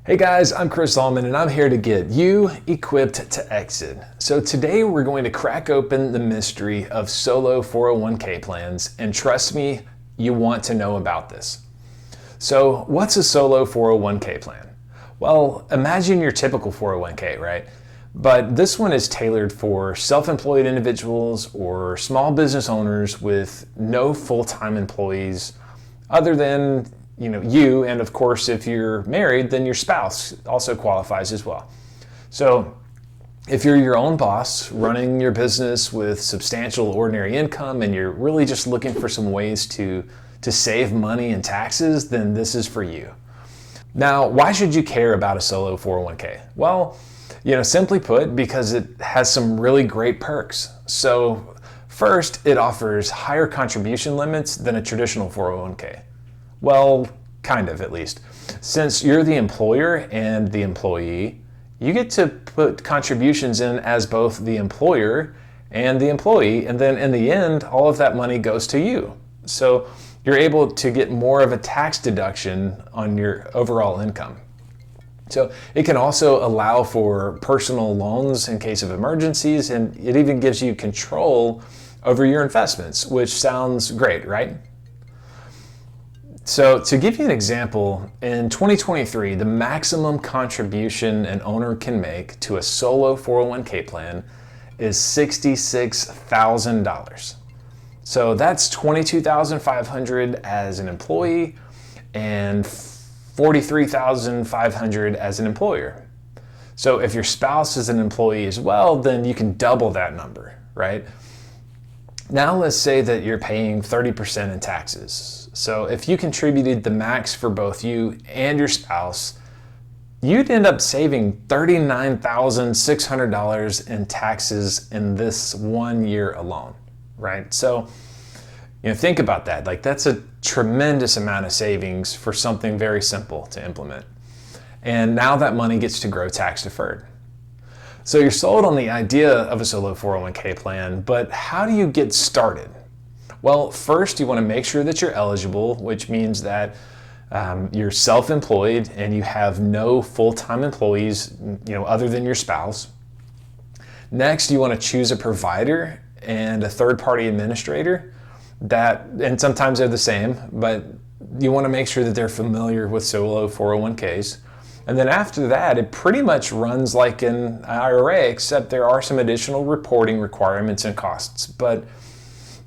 Hey guys, I'm Chris Solomon and I'm here to get you equipped to exit. So today we're going to crack open the mystery of solo 401k plans, and trust me, you want to know about this. So what's a solo 401k plan? Well, imagine your typical 401k, right? But this one is tailored for self-employed individuals or small business owners with no full-time employees other than you, and of course, if you're married, then your spouse also qualifies as well. So if you're your own boss, running your business with substantial ordinary income, and you're really just looking for some ways to save money and taxes, then this is for you. Now, why should you care about a solo 401k? Well, simply put, because it has some really great perks. So first, it offers higher contribution limits than a traditional 401k. Well, kind of at least. Since you're the employer and the employee, you get to put contributions in as both the employer and the employee, and then in the end, all of that money goes to you. So you're able to get more of a tax deduction on your overall income. So it can also allow for personal loans in case of emergencies, and it even gives you control over your investments, which sounds great, right? So to give you an example, in 2023, the maximum contribution an owner can make to a solo 401k plan is $66,000. So that's $22,500 as an employee and $43,500 as an employer. So if your spouse is an employee as well, then you can double that number, right? Now let's say that you're paying 30% in taxes. So if you contributed the max for both you and your spouse, you'd end up saving $39,600 in taxes in this 1 year alone, right? So, think about that. That's a tremendous amount of savings for something very simple to implement. And now that money gets to grow tax deferred. So you're sold on the idea of a solo 401k plan, but how do you get started? Well, first you want to make sure that you're eligible, which means that you're self-employed and you have no full-time employees, other than your spouse. Next, you want to choose a provider and a third-party administrator and sometimes they're the same, but you want to make sure that they're familiar with solo 401ks. And then after that, it pretty much runs like an IRA, except there are some additional reporting requirements and costs. But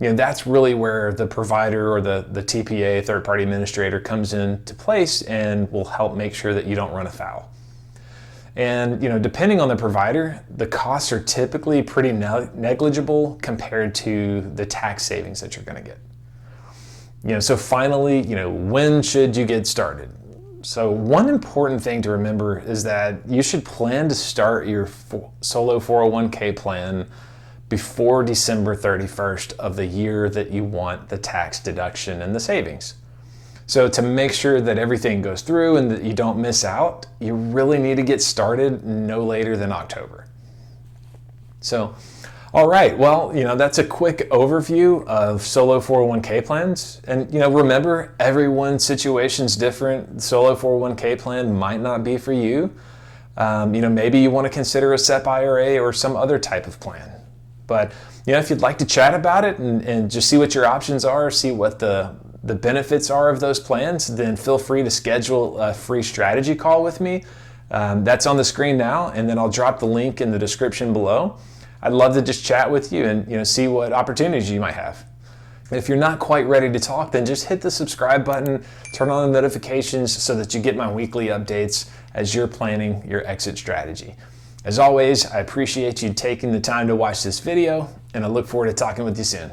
that's really where the provider or the TPA, third-party administrator, comes into place and will help make sure that you don't run afoul. And depending on the provider, the costs are typically pretty negligible compared to the tax savings that you're going to get. So finally, when should you get started? So one important thing to remember is that you should plan to start your solo 401k plan before December 31st of the year that you want the tax deduction and the savings. So to make sure that everything goes through and that you don't miss out, you really need to get started no later than October. So, all right, well, that's a quick overview of solo 401k plans. And, remember, everyone's situation's different. Solo 401k plan might not be for you. Maybe you want to consider a SEP IRA or some other type of plan. But, if you'd like to chat about it and just see what your options are, see what the benefits are of those plans, then feel free to schedule a free strategy call with me. That's on the screen now, and then I'll drop the link in the description below. I'd love to just chat with you and see what opportunities you might have. If you're not quite ready to talk, then just hit the subscribe button, turn on the notifications so that you get my weekly updates as you're planning your exit strategy. As always, I appreciate you taking the time to watch this video, and I look forward to talking with you soon.